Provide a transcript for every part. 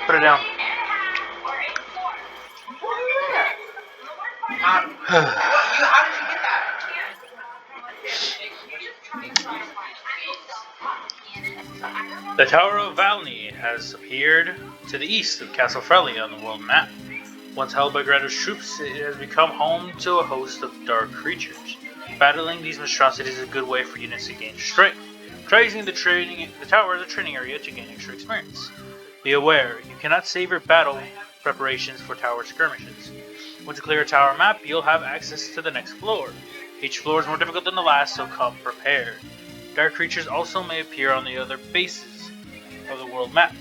Put it down. The Tower of Valny has appeared to the east of Castle Frelia on the world map. Once held by Grado's troops, it has become home to a host of dark creatures. Battling these monstrosities is a good way for units to gain strength. Try using the tower as a training area to gain extra experience. Be aware, you cannot save your battle preparations for tower skirmishes. Once you clear a tower map, you'll have access to the next floor. Each floor is more difficult than the last, so come prepared. Dark creatures also may appear on the other bases of the world map.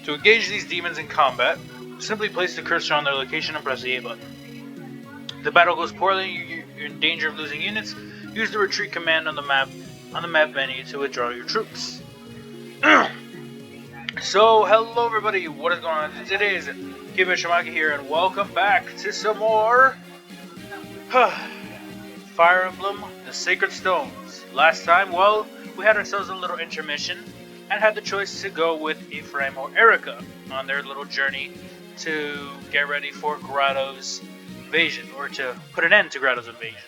To engage these demons in combat, simply place the cursor on their location and press the A button. If the battle goes poorly, you're in danger of losing units. Use the retreat command on the map menu to withdraw your troops. So, hello everybody, what is going on? Today is Shamaki here, and welcome back to some more Fire Emblem, the Sacred Stones. Last time, well, we had ourselves a little intermission and had the choice to go with Ephraim or Erica on their little journey to get ready for Grado's invasion, or to put an end to Grado's invasion.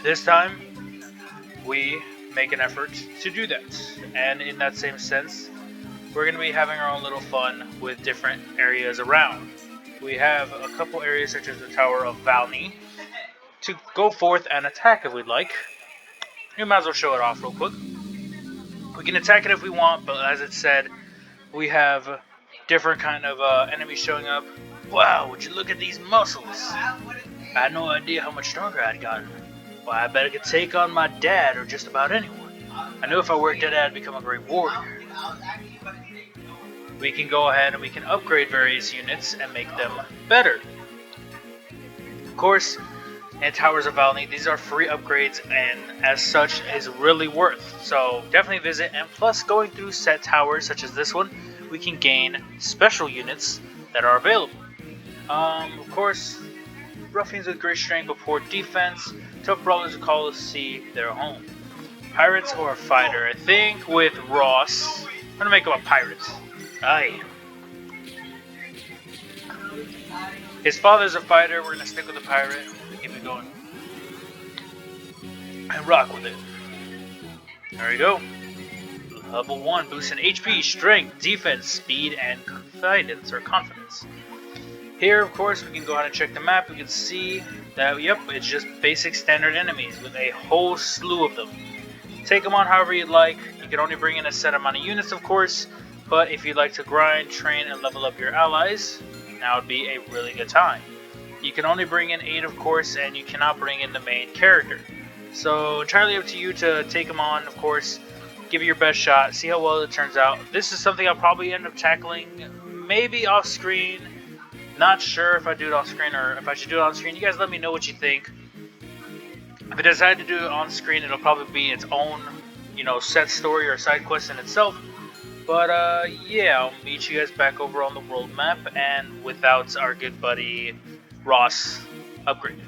This time, we make an effort to do that, and in that same sense, we're going to be having our own little fun with different areas around. We have a couple areas such as the Tower of Valny to go forth and attack if we'd like. You might as well show it off real quick. We can attack it if we want, but as it said, we have different kind of enemies showing up. Wow, would you look at these muscles? I had no idea how much stronger I'd gotten. Well, I bet I could take on my dad or just about anyone. I knew if I worked at it, I'd become a great warrior. We can go ahead and we can upgrade various units and make them better. Of course, in Towers of Valny, these are free upgrades, and as such is really worth. So definitely visit, and plus going through set towers such as this one, we can gain special units that are available. Of course, ruffians with great strength but poor defense, tough brawlers who call the sea their home. Pirates or a fighter? I think with Ross, I'm gonna make him a pirate. Aye. His father's a fighter, we're gonna stick with the pirate. Keep it going. And rock with it. There we go. Level 1, boost in HP, strength, defense, speed, and confidence. Here, of course, we can go ahead and check the map. We can see that, yep, it's just basic standard enemies with a whole slew of them. Take them on however you'd like. You can only bring in a set amount of units, of course, but if you'd like to grind, train, and level up your allies, now would be a really good time. You can only bring in 8, of course, and you cannot bring in the main character. So, entirely up to you to take them on, of course. Give it your best shot, see how well it turns out. This is something I'll probably end up tackling, maybe off screen. Not sure if I do it off screen or if I should do it on screen. You guys let me know what you think. If I decide to do it on screen, it'll probably be its own, set story or side quest in itself. But yeah, I'll meet you guys back over on the world map, and without our good buddy Ross upgraded.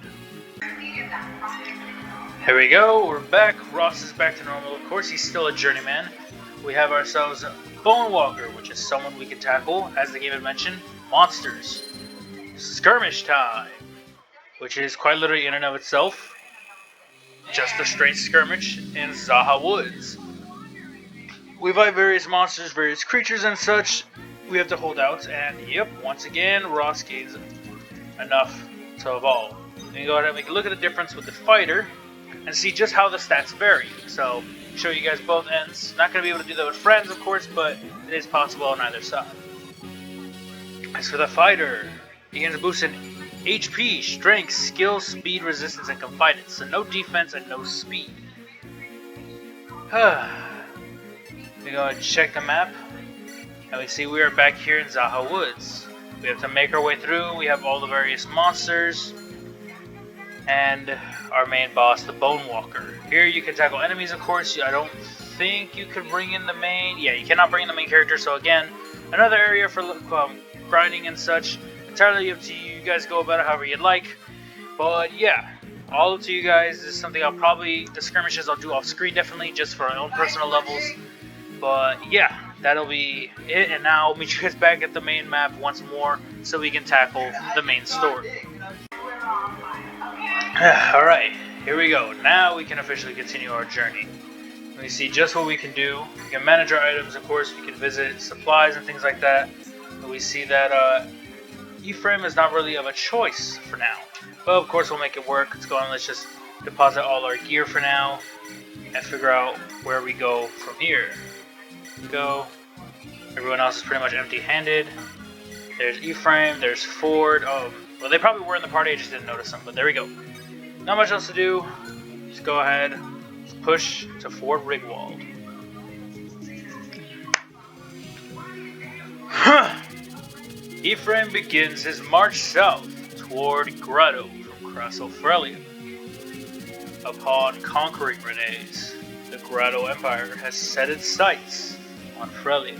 Here we go, we're back. Ross is back to normal. Of course, he's still a journeyman. We have ourselves a Bone Walker, which is someone we can tackle, as the game had mentioned, monsters. Skirmish time, which is quite literally in and of itself just a straight skirmish in Zaha Woods. We fight various monsters, various creatures and such. We have to hold out, and yep, once again, Ross gains enough to evolve. We can go ahead and we can look at the difference with the fighter and see just how the stats vary. So, show you guys both ends. Not going to be able to do that with friends, of course, but it is possible on either side. As for the fighter, he gains a boost in HP, strength, skill, speed, resistance, and confidence. So no defense and no speed. We go and check the map, and we see we are back here in Zaha Woods. We have to make our way through. We have all the various monsters, and our main boss, the Bone Walker. Here you can tackle enemies, of course. I don't think you could bring in the main... Yeah, you cannot bring in the main character, so again, another area for grinding and such. Entirely up to you. You guys go about it however you'd like. But yeah, all up to you guys. This is something I'll probably... The skirmishes I'll do off screen, definitely, just for my own personal levels. But yeah, that'll be it, and now I'll meet you guys back at the main map once more so we can tackle the main story. Alright, here we go. Now we can officially continue our journey. Let me see just what we can do. We can manage our items, of course. We can visit supplies and things like that. But we see that Ephraim is not really of a choice for now. But of course we'll make it work. Let's go on. Let's just deposit all our gear for now and figure out where we go from here. Go. Everyone else is pretty much empty-handed. There's Ephraim. There's Ford. Well, they probably were in the party. I just didn't notice them. But there we go. Not much else to do. Just go ahead. Let's push to Fort Rigwald. Ephraim begins his march south toward Grado from Castle Frelia. Upon conquering Renes, the Grado Empire has set its sights on Frelia.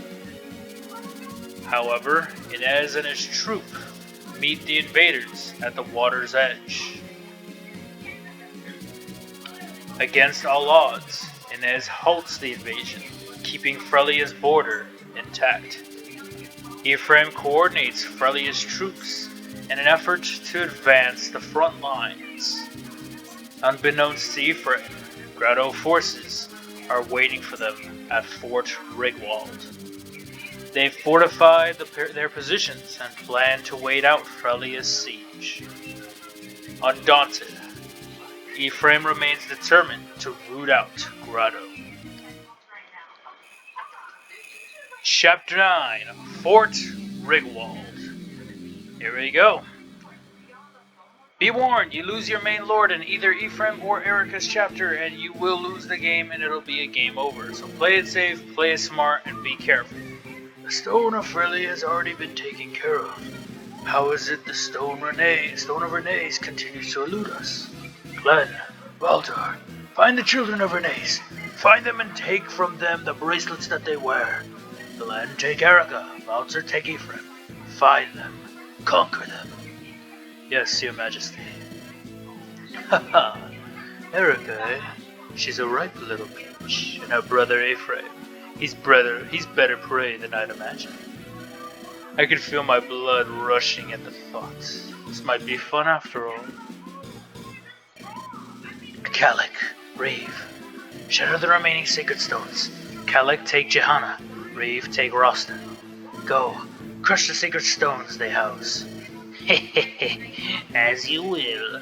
However, Inez and his troop meet the invaders at the water's edge. Against all odds, Inez halts the invasion, keeping Frelia's border intact. Ephraim coordinates Frelia's troops in an effort to advance the front lines. Unbeknownst to Ephraim, Grado forces are waiting for them at Fort Rigwald. They fortified their positions and plan to wait out Frelia's siege. Undaunted, Ephraim remains determined to root out Grado. Chapter 9, Fort Rigwald. Here we go. Be warned, you lose your main lord in either Ephraim or Erica's chapter, and you will lose the game and it'll be a game over. So play it safe, play it smart, and be careful. The stone of Frelia has already been taken care of. How is it the stone of Renes continues to elude us? Glenn, Baltar, find the children of Renes. Find them and take from them the bracelets that they wear. Glenn, take Erica. Baltar, take Ephraim. Find them. Conquer them. Yes, your majesty. Haha. Erica, eh? She's a ripe little peach. And her brother Ephraim. He's better prey than I'd imagined. I could feel my blood rushing at the thought. This might be fun after all. Kalik, Rave, shatter the remaining sacred stones. Kalik, take Johanna. Rave, take Rostan. Go, crush the sacred stones they house. As you will.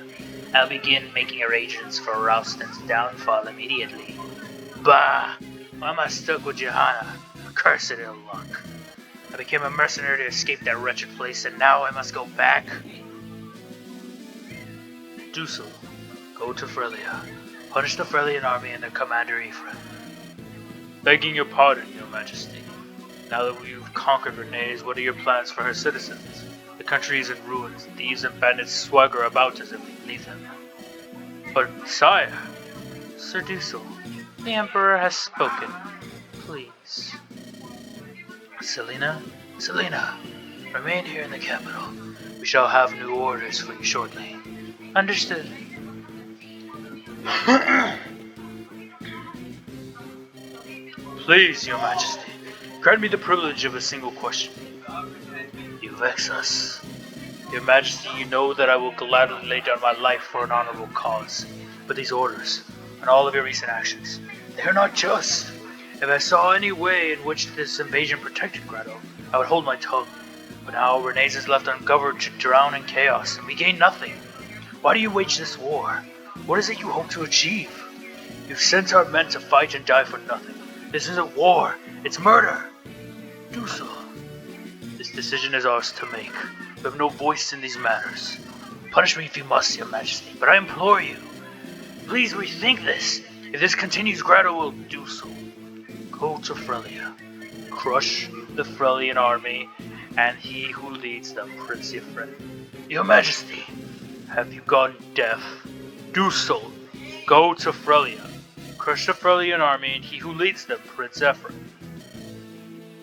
I'll begin making arrangements for Rostan's downfall immediately. Bah! Why am I stuck with Johanna? Cursed ill luck. I became a mercenary to escape that wretched place, and now I must go back. Do so. Go to Frelia. Punish the Frelian army and their commander Ephraim. Begging your pardon, your majesty. Now that we've conquered Renes, what are your plans for her citizens? The country is in ruins. Thieves and bandits swagger about as if we leave them. But, sire, Sir Dussel, the Emperor has spoken. Please. Selena, remain here in the capital. We shall have new orders for you shortly. Understood. Please, your majesty, grant me the privilege of a single question. You vex us. Your majesty, you know that I will gladly lay down my life for an honorable cause. But these orders, and all of your recent actions, they are not just. If I saw any way in which this invasion protected Grado, I would hold my tongue. But now Renes is left ungoverned to drown in chaos, and we gain nothing. Why do you wage this war? What is it you hope to achieve? You've sent our men to fight and die for nothing. This isn't war, it's murder. Do so. This decision is ours to make. We have no voice in these matters. Punish me if you must, your majesty, but I implore you. Please rethink this. If this continues, Grado will do so. Go to Frelia. Crush the Frelian army, and he who leads them, Prince Ephraim. Your majesty, have you gone deaf? Do so. Go to Frelia. Crush the Frelian army, and he who leads them, Prince Ephraim.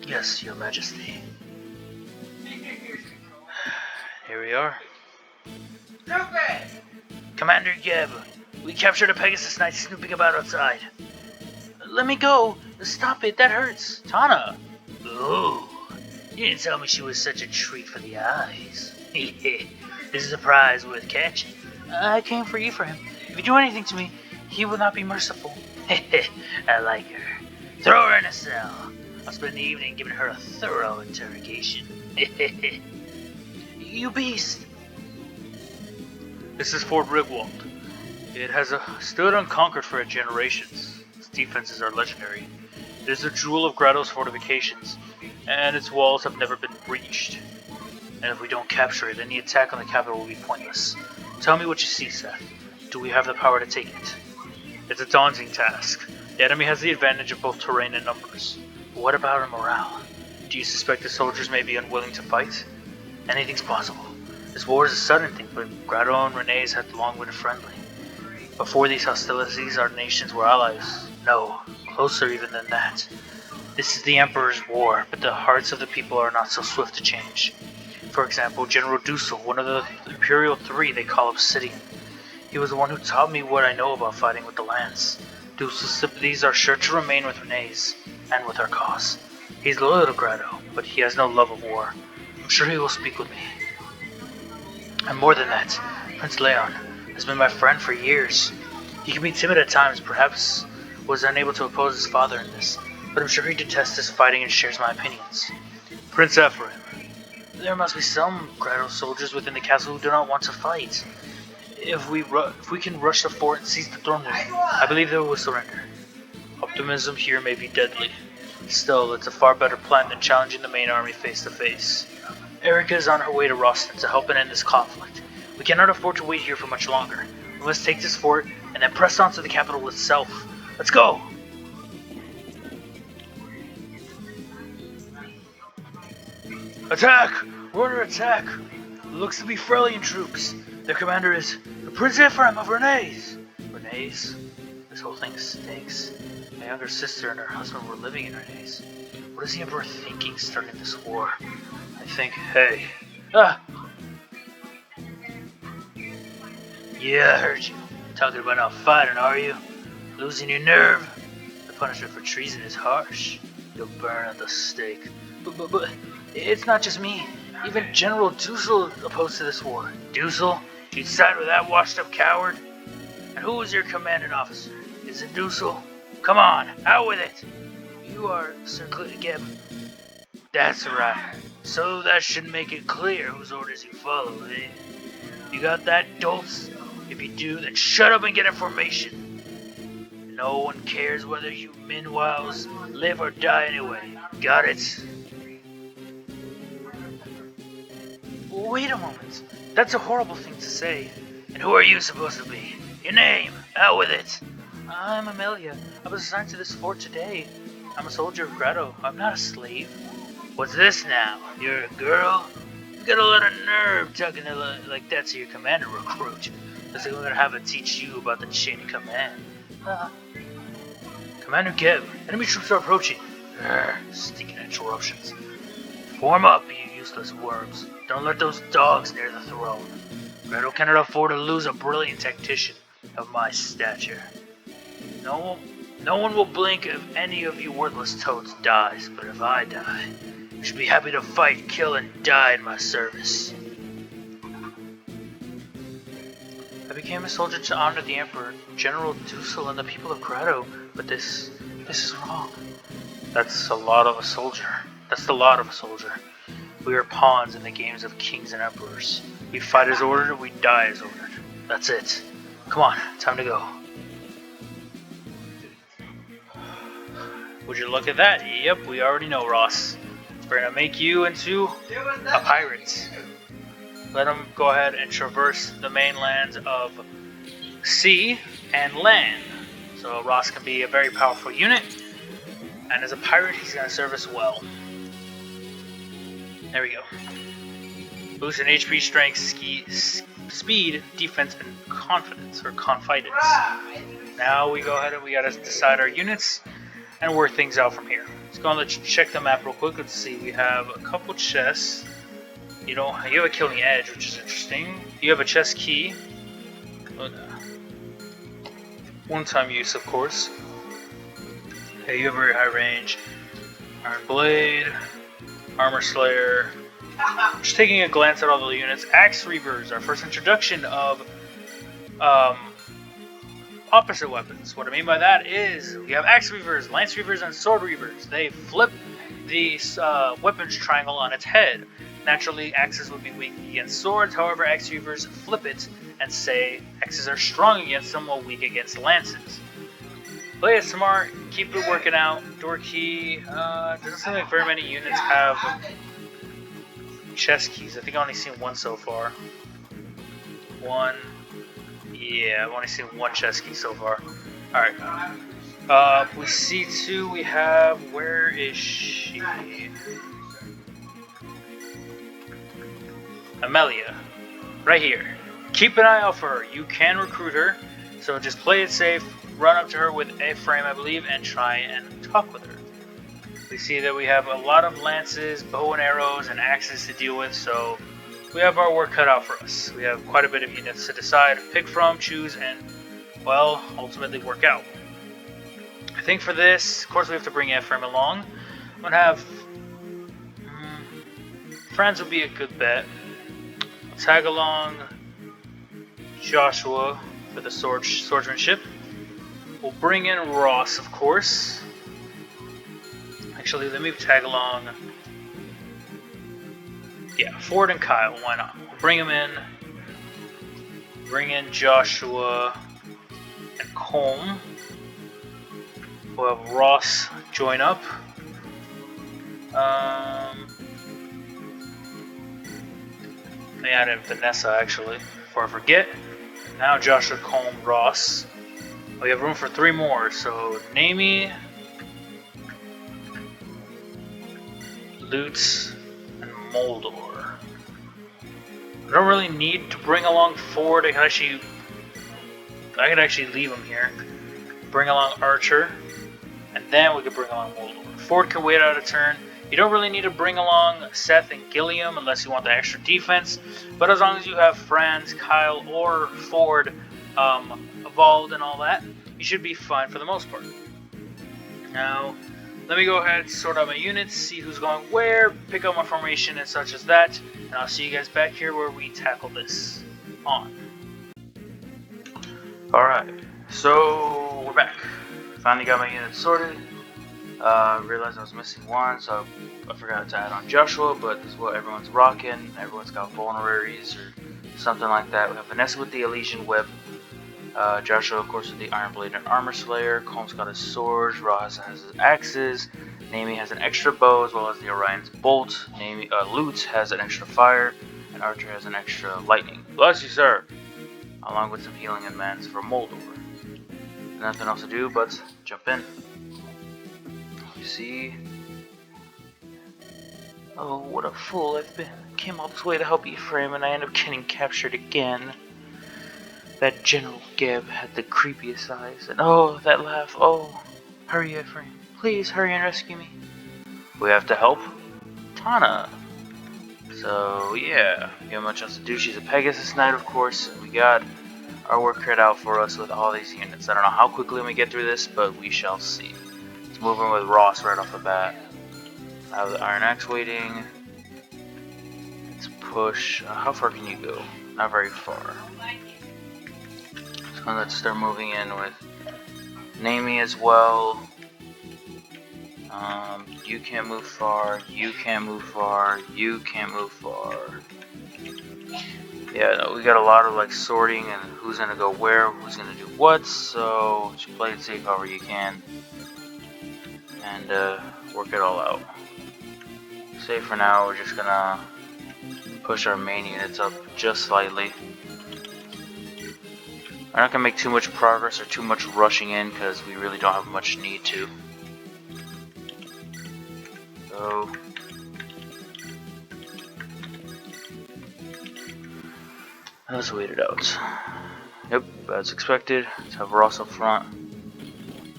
Yes, your majesty. Here we are. Commander Geb, we captured a Pegasus Knight snooping about outside. Let me go. Stop it, that hurts. Tana, Ooh, you didn't tell me she was such a treat for the eyes. This is a prize worth catching. I came for Ephraim. If you do anything to me, he will not be merciful. I like her. Throw her in a cell. I'll spend the evening giving her a thorough interrogation. You beast! This is Fort Rigwald. It has stood unconquered for generations. Its defenses are legendary. It is the jewel of Grado's fortifications, and its walls have never been breached. And if we don't capture it, any attack on the capital will be pointless. Tell me what you see, Seth. Do we have the power to take it? It's a daunting task. The enemy has the advantage of both terrain and numbers. But what about our morale? Do you suspect the soldiers may be unwilling to fight? Anything's possible. This war is a sudden thing, but Grado and Renee's had long been friendly. Before these hostilities, our nations were allies. No, closer even than that. This is the Emperor's war, but the hearts of the people are not so swift to change. For example, General Dussel, one of the Imperial Three they call Obsidian. He was the one who taught me what I know about fighting with the lance. Dussel's sympathies are sure to remain with Renee's, and with our cause. He's loyal to Grado, but he has no love of war. I'm sure he will speak with me. And more than that, Prince Leon has been my friend for years. He can be timid at times, perhaps was unable to oppose his father in this, but I'm sure he detests this fighting and shares my opinions. Prince Ephraim. There must be some Grado soldiers within the castle who do not want to fight. If we can rush the fort and seize the throne room, I believe they will surrender. Optimism here may be deadly. Still, it's a far better plan than challenging the main army face to face. Erica is on her way to Roston to help and end this conflict. We cannot afford to wait here for much longer. We must take this fort and then press on to the capital itself. Let's go! Attack! We're under attack! Looks to be Frelian troops. Their commander is Prince Ephraim of Renee's. Renee's? This whole thing stinks. My younger sister and her husband were living in Renee's. What is the Emperor thinking starting this war? I think, hey. Ah! Yeah, I heard you. Talking about not fighting, are you? Losing your nerve? The punishment for treason is harsh. You'll burn at the stake. But, it's not just me. Even General Dussel opposed to this war. Dussel? You'd side with that washed-up coward? And who was your commanding officer? Is it Dussel? Come on, out with it! You are Sir Geb. That's right. So that should make it clear whose orders you follow, eh? You got that, dolts? If you do, then shut up and get in formation. No one cares whether you minwows live or die anyway. Got it? Wait a moment. That's a horrible thing to say. And who are you supposed to be? Your name. Out with it. I'm Amelia. I was assigned to this fort today. I'm a soldier of Grado. I'm not a slave. What's this now? You're a girl? You got a lot of nerve talking like that to your commander recruit. Looks like we're gonna have to teach you about the chain of command. Commander Geb, enemy troops are approaching. Stinking interruptions. Form up, you useless worms. Don't let those dogs near the throne. Grado cannot afford to lose a brilliant tactician of my stature. No one will blink if any of you worthless toads dies, but if I die, you should be happy to fight, kill, and die in my service. I became a soldier to honor the Emperor, General Dussel, and the people of Grado, but this is wrong. That's a lot of a soldier. That's the lot of a soldier. We are pawns in the games of kings and emperors. We fight as ordered, we die as ordered. That's it. Come on, time to go. Would you look at that? Yep, we already know, Ross. We're gonna make you into a pirate. Let him go ahead and traverse the mainlands of sea and land. So Ross can be a very powerful unit. And as a pirate, he's gonna serve us well. There we go. Boost in HP, strength, speed, defense, and confidence, or confidence. Now we go ahead and we gotta decide our units and work things out from here. Let's go and check the map real quick. Let's see, we have a couple chests. You have a killing edge, which is interesting. You have a chest key. One-time use, of course. Hey, you have very high range. Iron Blade, Armor Slayer. Just taking a glance at all the units. Axe Reavers, our first introduction of opposite weapons. What I mean by that is we have Axe Reavers, Lance Reavers, and Sword Reavers. They flip the weapons triangle on its head. Naturally, axes would be weak against swords. However, Axe Reavers flip it and say axes are strong against them while weak against lances. Play it smart, keep it working out. Door key, doesn't seem like very many units have chest keys. I think I've only seen one so far. One. Yeah, I've only seen one chest key so far. Alright. We see two, we have, where is she? Amelia. Right here. Keep an eye out for her. You can recruit her. So just play it safe, run up to her with Ephraim, I believe, and try and talk with her. We see that we have a lot of lances, bow and arrows, and axes to deal with, so we have our work cut out for us. We have quite a bit of units to decide, pick from, choose, and, well, ultimately work out. I think for this, of course we have to bring Ephraim along. I'm going to have... friends would be a good bet. Tag along Joshua for the swordsmanship. We'll bring in Ross, of course. Actually, let me tag along... yeah, Ford and Kyle, why not? We'll bring them in. Bring in Joshua and Colm. We'll have Ross join up. They added Vanessa, actually, before I forget. Now Joshua, Colm, Ross. We have room for 3 more, so Naomi, Lutz, and Moldor. I don't really need to bring along Ford. I can actually leave him here. Bring along Archer, and then we can bring along Moldor. Ford can wait out a turn. You don't really need to bring along Seth and Gilliam unless you want the extra defense, but as long as you have Franz, Kyle, or Ford evolved and all that, you should be fine for the most part. Now, let me go ahead and sort out my units, see who's going where, pick up my formation and such as that, and I'll see you guys back here where we tackle this on. Alright, so we're back. Finally got my units sorted. Realized I was missing one, so I forgot to add on Joshua, but this is what everyone's rocking. Everyone's got vulneraries or something like that. We have Vanessa with the Elysian Whip. Joshua, of course, with the Iron Blade and Armor Slayer. Colm's got his swords. Ross has his axes. Naomi has an extra bow as well as the Orion's Bolt. Lutz has an extra fire. And Archer has an extra lightning. Bless you, sir! Along with some healing and mans for Moldor. Nothing else to do but jump in. You see? Oh, what a fool I've been. Came all this way to help Ephraim and I end up getting captured again. That General Geb had the creepiest eyes, and oh, that laugh, oh. Hurry, Ephraim. Please hurry and rescue me. We have to help Tana. So, yeah, we have much else to do. She's a Pegasus Knight, of course, and we got our work cut out for us with all these units. I don't know how quickly we get through this, but we shall see. Let's move in with Ross right off the bat. I have the Iron Axe waiting. Let's push. How far can you go? Not very far. So let's start moving in with Naomi as well. You can't move far. You can't move far. You can't move far. Yeah, no, we got a lot of like sorting and who's gonna go where, who's gonna do what. So just play it safe however you can and work it all out. Say for now, we're just gonna push our main units up just slightly. We're not gonna make too much progress or too much rushing in because we really don't have much need to. So let's wait it out. Yep, as expected. Let's have Ross up front.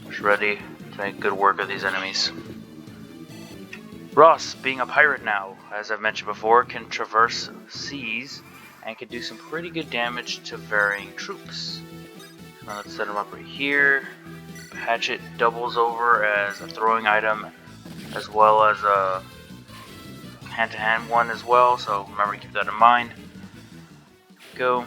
Just ready to make good work of these enemies. Ross, being a pirate now, as I've mentioned before, can traverse seas and can do some pretty good damage to varying troops. Now let's set him up right here. Hatchet doubles over as a throwing item as well as a hand-to-hand one as well, so remember to keep that in mind. Go.